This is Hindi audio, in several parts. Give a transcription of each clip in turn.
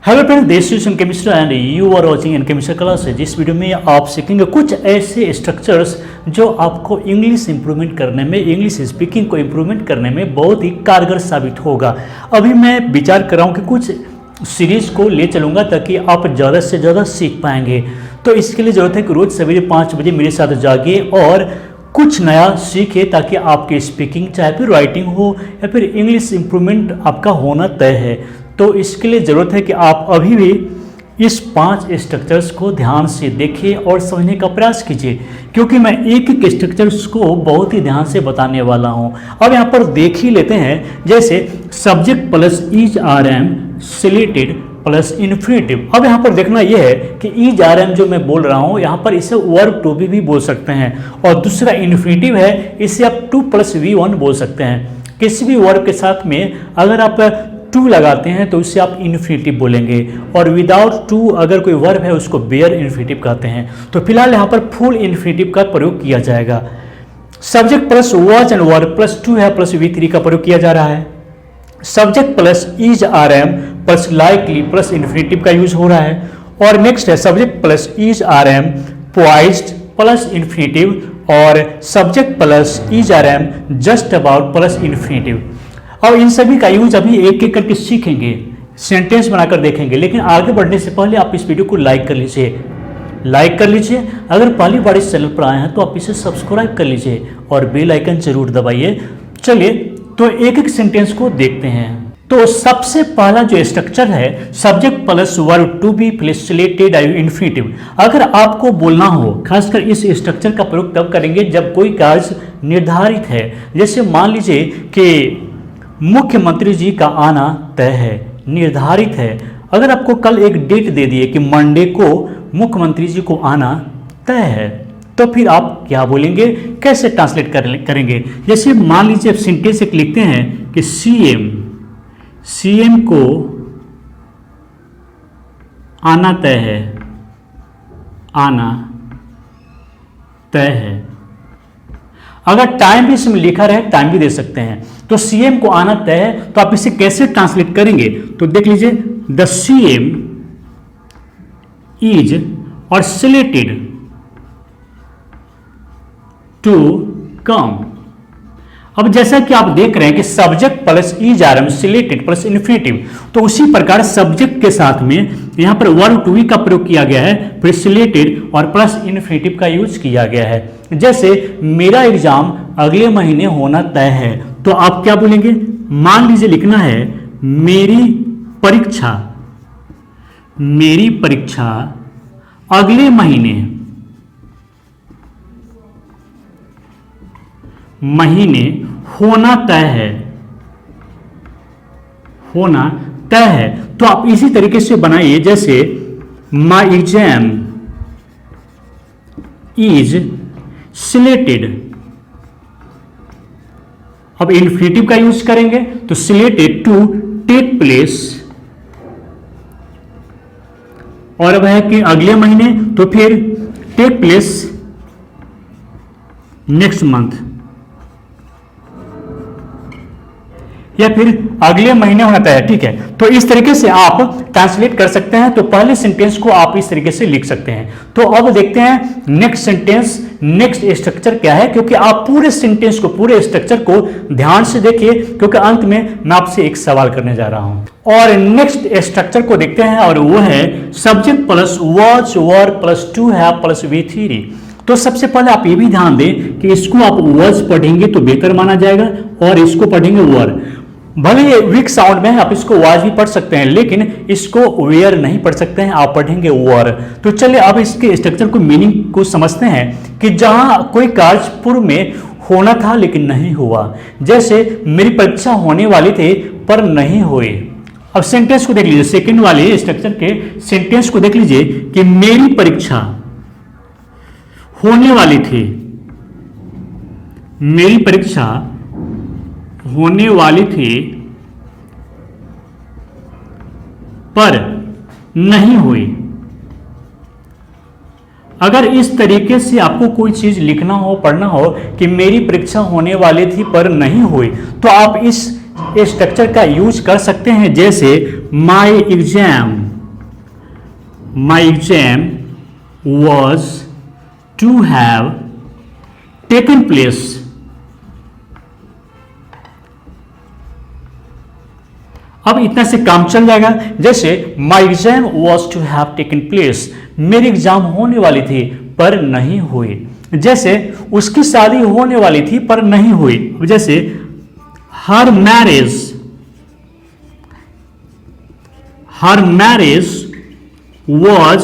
Hello friends, this is chemistry and you are watching in chemistry class. जिस वीडियो में आप सीखेंगे कुछ ऐसे स्ट्रक्चर्स जो आपको इंग्लिश इंप्रूवमेंट करने में, इंग्लिश स्पीकिंग को इंप्रूवमेंट करने में बहुत ही कारगर साबित होगा। अभी मैं विचार कर रहा हूँ कि कुछ सीरीज को ले चलूँगा ताकि आप ज़्यादा से ज़्यादा सीख पाएंगे। तो इसके लिए ज़रूरत है कि रोज़ सवेरे 5 बजे मेरे साथ जागिए और कुछ नया सीखे ताकि आपकी स्पीकिंग चाहे फिर राइटिंग हो या फिर इंग्लिश इंप्रूवमेंट आपका होना तय है। तो इसके लिए ज़रूरत है कि आप अभी भी इस 5 स्ट्रक्चर्स को ध्यान से देखिए और समझने का प्रयास कीजिए, क्योंकि मैं एक एक स्ट्रक्चर्स को बहुत ही ध्यान से बताने वाला हूं। अब यहाँ पर देख ही लेते हैं, जैसे subject plus is are am slated plus infinitive. अब यहाँ पर देखना यह है कि इज आर एम जो मैं बोल रहा हूँ यहाँ पर इसे वर्ब टू भी बोल सकते हैं, और दूसरा इन्फिनेटिव है, इसे आप 2 + V1 बोल सकते हैं। किसी भी वर्ब के साथ में अगर आप टू लगाते हैं तो उससे आप इन्फिनेटिव बोलेंगे, और विदाउट टू अगर कोई वर्ब है उसको बेयर इन्फिनेटिव कहते हैं। तो फिलहाल यहाँ पर फुल इन्फिनेटिव का प्रयोग किया जाएगा। Subject plus was and verb plus to है प्लस V3 का प्रयोग किया जा रहा है। Subject plus is are am plus likely plus infinitive का यूज हो रहा है। और नेक्स्ट है subject plus is are am poised plus infinitive, और subject plus is are am just about plus infinitive. और इन सभी का यूज अभी एक एक करके सीखेंगे, सेंटेंस बनाकर देखेंगे। लेकिन आगे बढ़ने से पहले आप इस वीडियो को लाइक कर लीजिए। अगर पहली बार इस चैनल पर आए हैं तो आप इसे सब्सक्राइब कर लीजिए और बेल आइकन जरूर दबाइए। चलिए तो एक एक सेंटेंस को देखते हैं। तो सबसे पहला जो स्ट्रक्चर है subject plus verb to be plus slated infinitive. अगर आपको बोलना हो, खासकर इस स्ट्रक्चर का प्रयोग तब करेंगे जब कोई कार्य निर्धारित है। जैसे मान लीजिए कि मुख्यमंत्री जी का आना तय है, निर्धारित है। अगर आपको कल एक डेट दे दिए कि मंडे को मुख्यमंत्री जी को आना तय है, तो फिर आप क्या बोलेंगे, कैसे ट्रांसलेट करेंगे। जैसे मान लीजिए आप सेंटेंस एक लिखते हैं कि सीएम को आना तय है, आना तय है। अगर टाइम भी इसमें लिखा रहे, टाइम भी दे सकते हैं। तो सीएम को आना तय है, तो आप इसे कैसे ट्रांसलेट करेंगे, तो देख लीजिए द सीएम इज और सिलेटेड टू कम। अब जैसा कि आप देख रहे हैं कि subject plus is are am slated plus infinitive, तो उसी प्रकार सब्जेक्ट के साथ में यहां पर वर्ब टू बी का प्रयोग किया गया है, फिर सिलेटेड और प्लस इन्फिनेटिव का यूज किया गया है। जैसे मेरा एग्जाम अगले महीने होना तय है, तो आप क्या बोलेंगे, मान लीजिए लिखना है मेरी परीक्षा अगले महीने होना तय है। तो आप इसी तरीके से बनाइए, जैसे माई एग्जाम इज सिलेटेड। अब इन्फिनेटिव का यूज करेंगे तो सिलेटेड टू टेक प्लेस, और अब है कि अगले महीने, तो फिर टेक प्लेस नेक्स्ट मंथ, या फिर अगले महीने होना तय है। ठीक है, तो इस तरीके से आप ट्रांसलेट कर सकते हैं। तो पहले सेंटेंस को आप इस तरीके से लिख सकते हैं। तो अब देखते हैं नेक्स्ट सेंटेंस, नेक्स्ट स्ट्रक्चर क्या है, क्योंकि आप पूरे सेंटेंस को, पूरे स्ट्रक्चर को ध्यान से देखिए, क्योंकि अंत में मैं आपसे एक सवाल करने जा रहा हूं। और नेक्स्ट स्ट्रक्चर को देखते हैं, और वो है subject plus was verb plus to है प्लस V3। तो सबसे पहले आप ये भी ध्यान दें कि इसको आप वॉज पढ़ेंगे तो बेहतर माना जाएगा, और इसको पढ़ेंगे वर। भले ये वीक साउंड में है, आप इसको वाज भी पढ़ सकते हैं, लेकिन इसको वेयर नहीं पढ़ सकते हैं, आप पढ़ेंगे वर। तो चलिए अब इसके स्ट्रक्चर को, मीनिंग को समझते हैं कि जहां कोई कार्य पूर्व में होना था लेकिन नहीं हुआ। जैसे मेरी परीक्षा होने वाली थी पर नहीं हुई। अब सेंटेंस को देख लीजिए, सेकंड वाले स्ट्रक्चर के सेंटेंस को देख लीजिए कि मेरी परीक्षा होने वाली थी, मेरी परीक्षा होने वाली थी पर नहीं हुई। अगर इस तरीके से आपको कोई चीज लिखना हो, पढ़ना हो कि मेरी परीक्षा होने वाली थी पर नहीं हुई, तो आप इस स्ट्रक्चर का यूज कर सकते हैं। जैसे my exam my exam was to have taken place. अब इतना से काम चल जाएगा। जैसे my exam was to have taken place, मेरी एग्जाम होने वाली थी पर नहीं हुई। जैसे उसकी शादी होने वाली थी पर नहीं हुई। जैसे her marriage was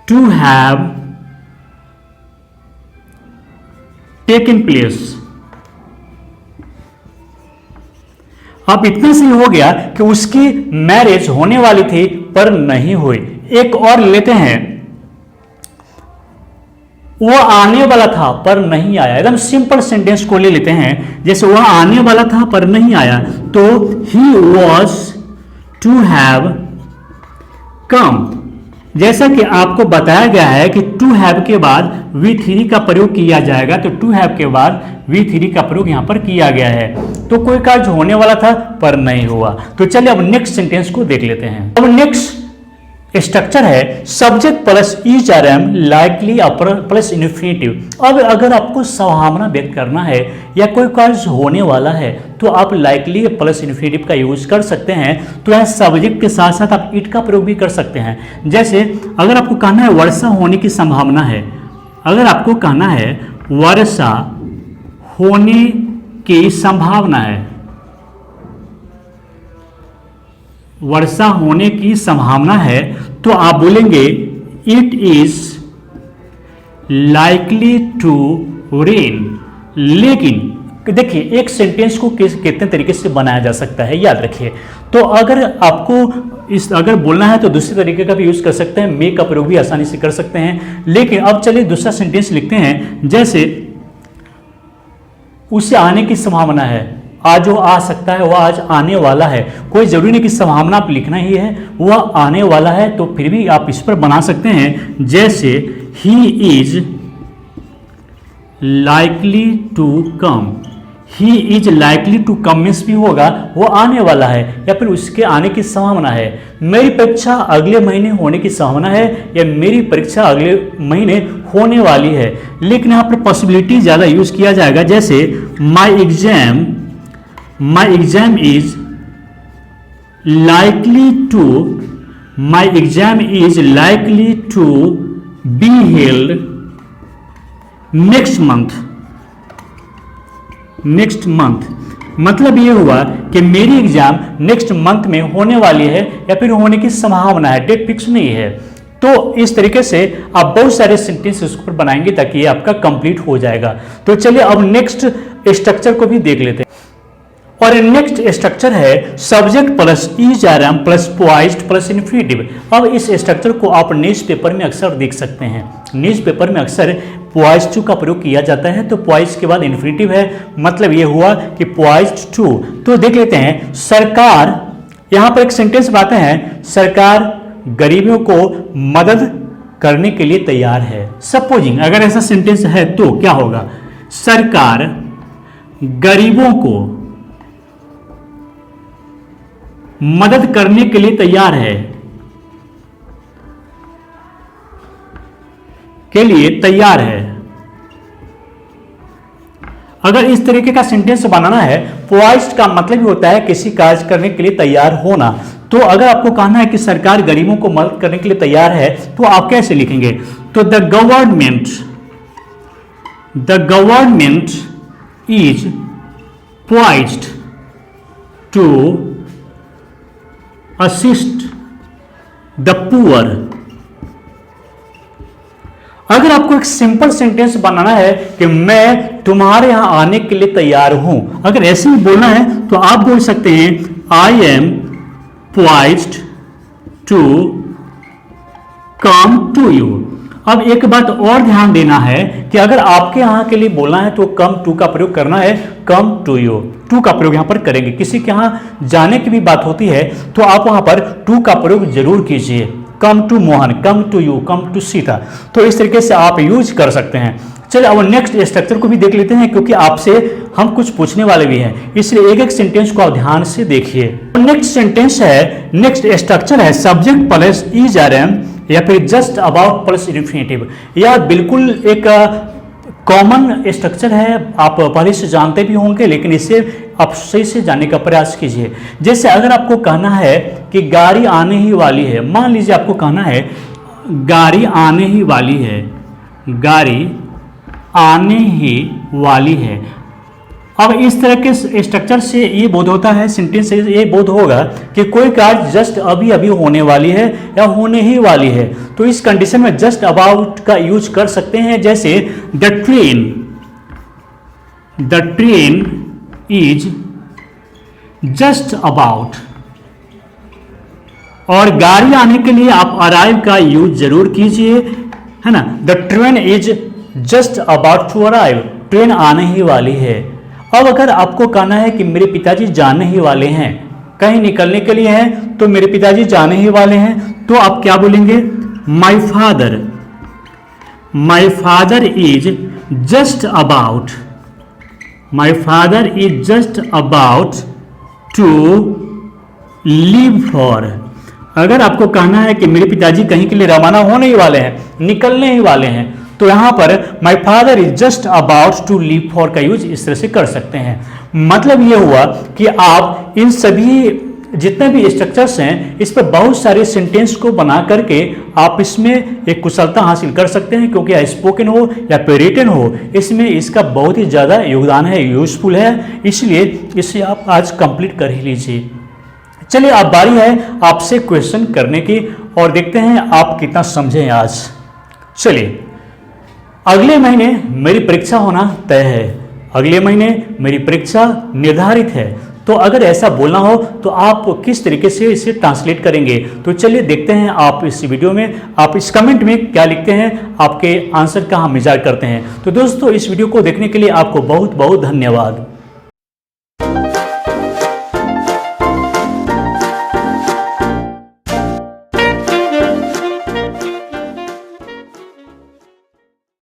to have taken place. अब इतने से हो गया कि उसकी मैरिज होने वाली थी पर नहीं हुई। एक और लेते हैं, वो आने वाला था पर नहीं आया। एकदम सिंपल सेंटेंस को ले लेते हैं। जैसे वह आने वाला था पर नहीं आया, तो he was to have come. जैसा कि आपको बताया गया है कि टू हैव के बाद V3 का प्रयोग किया जाएगा, तो टू हैव के बाद V3 का प्रयोग यहां पर किया गया है। तो कोई कार्य होने वाला था पर नहीं हुआ। तो चलिए अब नेक्स्ट सेंटेंस को देख लेते हैं। अब नेक्स्ट स्ट्रक्चर है subject plus is are am likely plus infinitive. अब अगर आपको संभावना व्यक्त करना है या कोई कार्य होने वाला है तो आप लाइकली प्लस इन्फिनेटिव का यूज कर सकते हैं। तो यह सब्जेक्ट के साथ साथ आप इट का प्रयोग भी कर सकते हैं। जैसे अगर आपको कहना है वर्षा होने की संभावना है, अगर आपको कहना है वर्षा होने की संभावना है, वर्षा होने की संभावना है, तो आप बोलेंगे it is likely to rain. लेकिन देखिए एक सेंटेंस को कितने तरीके से बनाया जा सकता है याद रखिए। तो अगर आपको अगर बोलना है तो दूसरे तरीके का भी यूज कर सकते हैं, मे का प्रयोग भी आसानी से कर सकते हैं। लेकिन अब चलिए दूसरा सेंटेंस लिखते हैं। जैसे उसे आने की संभावना है, आज वो आ सकता है, वह आज आने वाला है। कोई जरूरी नहीं कि संभावना आप लिखना ही है, वह आने वाला है, तो फिर भी आप इस पर बना सकते हैं। जैसे he is likely to come, he is likely to come means भी होगा वो आने वाला है या फिर उसके आने की संभावना है। मेरी परीक्षा अगले महीने होने की संभावना है या मेरी परीक्षा अगले महीने होने वाली है। लेकिन यहाँ पर पॉसिबिलिटी ज़्यादा यूज किया जाएगा। जैसे my exam is likely to be held next month. मतलब ये हुआ कि मेरी एग्जाम नेक्स्ट मंथ में होने वाली है या फिर होने की संभावना है, डेट फिक्स नहीं है। तो इस तरीके से आप बहुत सारे सेंटेंस उसके ऊपर बनाएंगे ताकि ये आपका कंप्लीट हो जाएगा। तो चलिए अब नेक्स्ट स्ट्रक्चर को भी देख लेते हैं। और नेक्स्ट स्ट्रक्चर है subject plus is are am plus poised plus infinitive. अब इस स्ट्रक्चर को आप न्यूज़पेपर में अक्सर देख सकते हैं। न्यूज़पेपर में अक्सर पोइज्ड का प्रयोग किया जाता है, तो पोइज्ड के बाद इन्फिनेटिव है, मतलब ये हुआ कि पोइज्ड टू। तो देख लेते हैं सरकार, यहां पर एक सेंटेंस बातें हैं, सरकार गरीबों को मदद करने के लिए तैयार है। सपोजिंग अगर ऐसा सेंटेंस है तो क्या होगा, सरकार गरीबों को मदद करने के लिए तैयार है, अगर इस तरीके का सेंटेंस बनाना है, पोइज्ड का मतलब ही होता है किसी कार्य करने के लिए तैयार होना। तो अगर आपको कहना है कि सरकार गरीबों को मदद करने के लिए तैयार है, तो आप कैसे लिखेंगे, तो the government is poised to assist the poor. अगर आपको एक सिंपल सेंटेंस बनाना है कि मैं तुम्हारे यहां आने के लिए तैयार हूं, अगर ऐसे ही बोलना है तो आप बोल सकते हैं I am poised to come to you. अब एक बात और ध्यान देना है कि अगर आपके यहां के लिए बोलना है तो कम टू का प्रयोग करना है, कम टू यू, टू का प्रयोग यहां पर करेंगे। किसी के यहां जाने की भी बात होती है तो आप वहां पर टू का प्रयोग जरूर कीजिए, come to Mohan, come to you, come to Sita. तो इस तरीके से आप यूज कर सकते हैं। चलिए अब नेक्स्ट स्ट्रक्चर को भी देख लेते हैं, क्योंकि आपसे हम कुछ पूछने वाले भी हैं, इसलिए एक एक सेंटेंस को आप ध्यान से देखिए। नेक्स्ट सेंटेंस है, नेक्स्ट स्ट्रक्चर है subject plus is are am या फिर जस्ट अबाउट प्लस इन्फिनेटिव। यह बिल्कुल एक कॉमन स्ट्रक्चर है, आप पहले से जानते भी होंगे, लेकिन इसे आप सही से जानने का प्रयास कीजिए। जैसे अगर आपको कहना है कि गाड़ी आने ही वाली है, मान लीजिए आपको कहना है गाड़ी आने ही वाली है, गाड़ी आने ही वाली है। अब इस तरह के स्ट्रक्चर से ये बोध होता है, सेंटेंस से ये बोध होगा कि कोई कार्य जस्ट अभी अभी होने वाली है या होने ही वाली है। तो इस कंडीशन में जस्ट अबाउट का यूज कर सकते हैं, जैसे the train is just about. और गाड़ी आने के लिए आप अराइव का यूज जरूर कीजिए, है ना। The train is just about to arrive, train आने ही वाली है। अब अगर आपको कहना है कि मेरे पिताजी जाने ही वाले हैं, कहीं निकलने के लिए हैं, तो मेरे पिताजी जाने ही वाले हैं, तो आप क्या बोलेंगे, my father is just about, my father is just about to leave for. अगर आपको कहना है कि मेरे पिताजी कहीं के लिए रवाना होने ही वाले हैं, निकलने ही वाले हैं, तो यहां पर my father is just about to leave for का यूज इस तरह से कर सकते हैं। मतलब यह हुआ कि आप इन सभी जितने भी स्ट्रक्चर्स हैं, इस पर बहुत सारे सेंटेंस को बना करके आप इसमें एक कुशलता हासिल कर सकते हैं, क्योंकि या स्पोकन हो या फिर रिटन हो, इसमें इसका बहुत ही ज़्यादा योगदान है, यूजफुल है, इसलिए इसे आप आज कंप्लीट कर ही लीजिए। चलिए अब बारी है आपसे क्वेश्चन करने की, और देखते हैं आप कितना समझें आज। चलिए, अगले महीने मेरी परीक्षा होना तय है, अगले महीने मेरी परीक्षा निर्धारित है। तो अगर ऐसा बोलना हो तो आप किस तरीके से इसे ट्रांसलेट करेंगे? तो चलिए देखते हैं आप इस वीडियो में, आप इस कमेंट में क्या लिखते हैं, आपके आंसर का हम विचार करते हैं। तो दोस्तों, इस वीडियो को देखने के लिए आपको बहुत बहुत धन्यवाद।